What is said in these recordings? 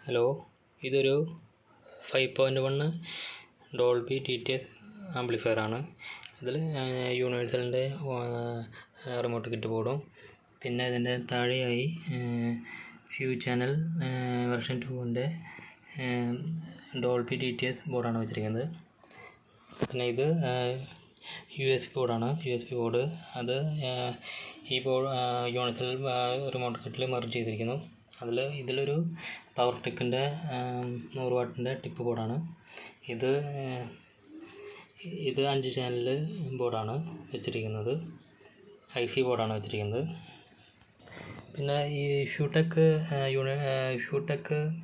Hello, ഇതൊരു 5.1 Dolby DTS amplifier ആണ്. ഇതിൽ യൂണിവേഴ്സലിൻ്റെ റിമോട്ട് കിറ്റ് ബോർഡും പിന്നെ ഇതിൻ്റെ താഴെയായി ഫ്യൂ ചാനൽ വെർഷൻ 2ൻ്റെ ഡോൾബി DTS ബോർഡാണ് വെച്ചിരിക്കുന്നത്. പിന്നെ ഇത് USB ബോർഡാണ്. USB ബോർഡ് അത് ഈ ബോർഡ് യൂണിവേഴ്സൽ റിമോട്ട് കിറ്റിൽ മെർജ് ചെയ്തിരിക്കുന്നു. ഇതിലൊരു പവർ ടെക്കിൻ്റെ 100 വാട്ടിൻ്റെ ടിപ്പ് ബോർഡാണ്. ഇത് 5 ചാനൽ ബോർഡാണ് വെച്ചിരിക്കുന്നത്. IC ബോർഡാണ് വെച്ചിരിക്കുന്നത്. പിന്നെ ഈ ഫ്യൂടെക്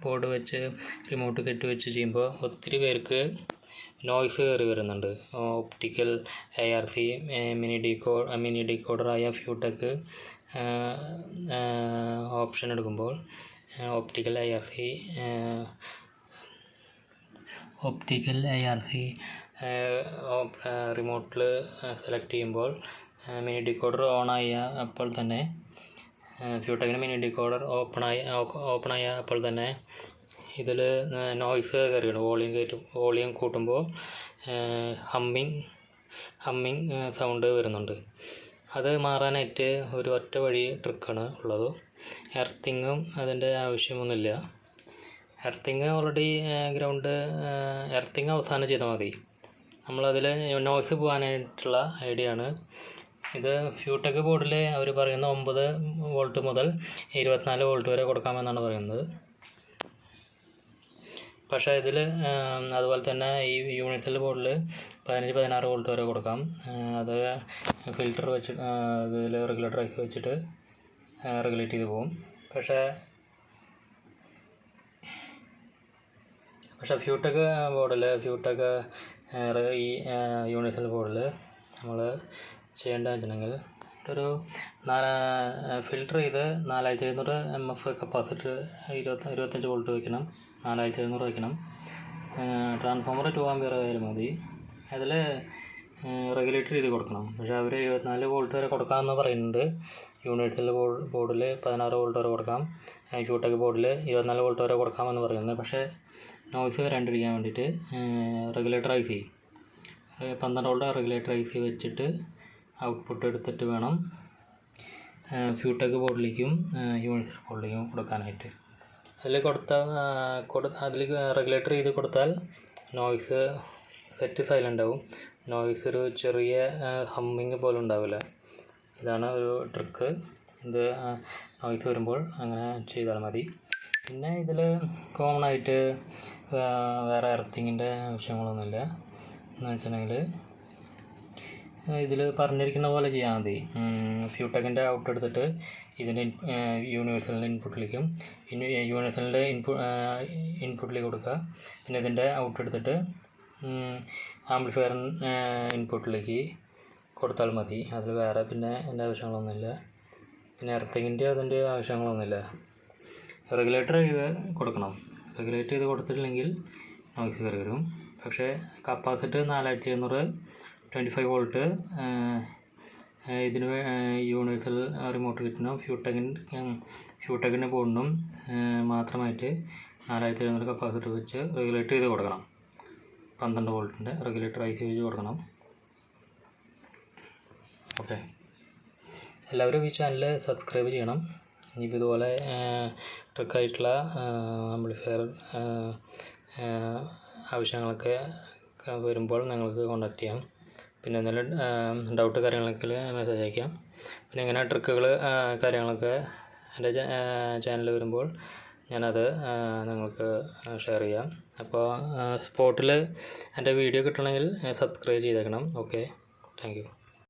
ബോർഡ് വെച്ച് റിമോട്ട് കെട്ട് വെച്ച് ചെയ്യുമ്പോൾ ഒത്തിരി പേർക്ക് നോയ്സ് കയറി വരുന്നുണ്ട്. ഒപ്റ്റിക്കൽ ARC മിനി ഡീകോഡറായ ഫ്യൂടെക് ഓപ്ഷൻ എടുക്കുമ്പോൾ ഒപ്റ്റിക്കൽ ARC റിമോട്ടിൽ സെലക്ട് ചെയ്യുമ്പോൾ മിനി ഡീകോഡർ ഓണായ അപ്പോൾ തന്നെ ഫ്യൂടെക്കിന് മിനി ഡീകോഡർ ഓപ്പണായ അപ്പോൾ തന്നെ ഇതിൽ നോയ്സ് കയറിയാണ്. വോളിയം കൂട്ടുമ്പോൾ ഹമ്മിങ് സൗണ്ട് വരുന്നുണ്ട്. അത് മാറാനായിട്ട് ഒരു ഒറ്റ വഴി ട്രിക്കാണ് ഉള്ളത്. എർത്തിങ്ങും അതിൻ്റെ ആവശ്യമൊന്നുമില്ല. എർത്തിങ് ഓൾറെഡി എർത്തിങ് അവസാനം ചെയ്താൽ മതി. നമ്മളതിൽ നോയ്സ് പോകാനായിട്ടുള്ള ഐഡിയ ആണ്. ഇത് ഫ്യൂടെക് ബോർഡിൽ അവർ പറയുന്ന 9 വോൾട്ട് മുതൽ 24 വോൾട്ട് വരെ കൊടുക്കാമെന്നാണ് പറയുന്നത്. പക്ഷേ ഇതിൽ അതുപോലെ തന്നെ ഈ യൂണിവേഴ്സൽ ബോർഡിൽ 15-16 വോൾട്ട് വരെ കൊടുക്കാം. അത് ഫിൽറ്റർ വെച്ച് ഇതിൽ റെഗുലേറ്റർ ഐസി വെച്ചിട്ട് റെഗുലേറ്റ് ചെയ്ത് പോകും. പക്ഷേ ഫ്യൂടെക് ഈ യൂണിവേഴ്സൽ ബോർഡിൽ നമ്മൾ ചെയ്യേണ്ടതെന്ന് വെച്ചിട്ടുണ്ടെങ്കിൽ ഒരു ഫിൽറ്റർ ചെയ്ത് 4700 mF കപ്പാസിറ്റർ 25 വോൾട്ട് വയ്ക്കണം. 4700 വയ്ക്കണം. ട്രാൻസ്ഫോമർ 2 ആമ്പിയർ ആയാലും മതി. അതിൽ റെഗുലേറ്റർ ചെയ്ത് കൊടുക്കണം. പക്ഷേ അവർ 24 വോൾട്ട് വരെ കൊടുക്കാമെന്ന് പറയുന്നുണ്ട്. യൂണിവേഴ്സൽ ബോർഡിൽ 16 വോൾട്ട് വരെ കൊടുക്കാം. ഫ്യൂടെക് ബോർഡിൽ 24 വോൾട്ട് വരെ കൊടുക്കാമെന്ന് പറയുന്നത്. പക്ഷേ നോയ്സ് വരാണ്ടിരിക്കാൻ വേണ്ടിയിട്ട് regulator IC 12 volt regulator IC വെച്ചിട്ട് ഔട്ട്പുട്ട് എടുത്തിട്ട് വേണം ഫ്യൂടെക് ബോർഡിലേക്കും യൂണിവേഴ്സൽ ബോർഡിലേക്കും കൊടുക്കാനായിട്ട്. അതിൽ റെഗുലേറ്റർ ചെയ്ത് കൊടുത്താൽ നോയ്സ് സെറ്റ് സൈലൻ്റ് ആവും. നോയ്സ് ഒരു ചെറിയ ഹമ്മിങ് പോലും ഉണ്ടാവില്ല. ഇതാണ് ഒരു ട്രിക്ക്. ഇത് നോയ്സ് വരുമ്പോൾ അങ്ങനെ ചെയ്താൽ മതി. പിന്നെ ഇതിൽ കോമൺ ആയിട്ട് വേറെ എർത്തിങ്ങിൻ്റെ ആവശ്യങ്ങളൊന്നുമില്ല. എന്ന് വെച്ചിട്ടുണ്ടെങ്കിൽ ഇതിൽ പറഞ്ഞിരിക്കുന്ന പോലെ ചെയ്യാൽ മതി. ഫ്യൂടെക്കിൻ്റെ ഔട്ട് എടുത്തിട്ട് ഇതിൻ്റെ യൂണിവേഴ്സലിൻ്റെ ഇൻപുട്ടിലേക്കും യൂണിവേഴ്സലിൻ്റെ ഇൻപുട്ടിലേക്ക് കൊടുക്കുക. പിന്നെ ഇതിൻ്റെ ഔട്ട് എടുത്തിട്ട് ആംപ്ലിഫയർ ഇൻപുട്ടിലേക്ക് കൊടുത്താൽ മതി. അതിൽ വേറെ പിന്നെ എൻ്റെ ആവശ്യങ്ങളൊന്നുമില്ല. പിന്നെ എർത്തിങ്ങിൻ്റെ അതിൻ്റെ ആവശ്യങ്ങളൊന്നുമില്ല. റെഗുലേറ്റർ ചെയ്ത് കൊടുക്കണം. റെഗുലേറ്റ് ചെയ്ത് കൊടുത്തിട്ടില്ലെങ്കിൽ നോയ്സ് കയറി വരും. പക്ഷേ കപ്പാസിറ്റർ 4700 25 വോൾട്ട് ഇതിന് യൂണിവേഴ്സൽ റിമോട്ട് കിറ്റിനും ഫ്യൂടെക്കിൻ്റെ ബോർഡിനും മാത്രമായിട്ട് 4700 കപ്പാസിറ്റർ വെച്ച് റെഗുലേറ്റ് ചെയ്ത് കൊടുക്കണം. 12 വോൾട്ടിൻ്റെ റെഗുലേറ്റർ IC വെച്ച് കൊടുക്കണം. ഓക്കെ, എല്ലാവരും ഈ ചാനൽ സബ്സ്ക്രൈബ് ചെയ്യണം. ഇനിയിപ്പോൾ ഇതുപോലെ ട്രിക്കായിട്ടുള്ള ആംപ്ലിഫയർ ആവശ്യങ്ങളൊക്കെ വരുമ്പോൾ നിങ്ങൾക്ക് കോൺടാക്റ്റ് ചെയ്യാം. പിന്നെ എന്തെങ്കിലും ഡൗട്ട് കാര്യങ്ങളൊക്കെ മെസ്സേജ് അയക്കാം. പിന്നെ ഇങ്ങനെ ട്രിക്കുകൾ കാര്യങ്ങളൊക്കെ എൻ്റെ ചാനലിൽ വരുമ്പോൾ ഞാനത് നിങ്ങൾക്ക് ഷെയർ ചെയ്യാം. അപ്പോൾ സ്പോട്ടിൽ എൻ്റെ വീഡിയോ കിട്ടണമെങ്കിൽ സബ്സ്ക്രൈബ് ചെയ്തേക്കണം. Okay, thank you.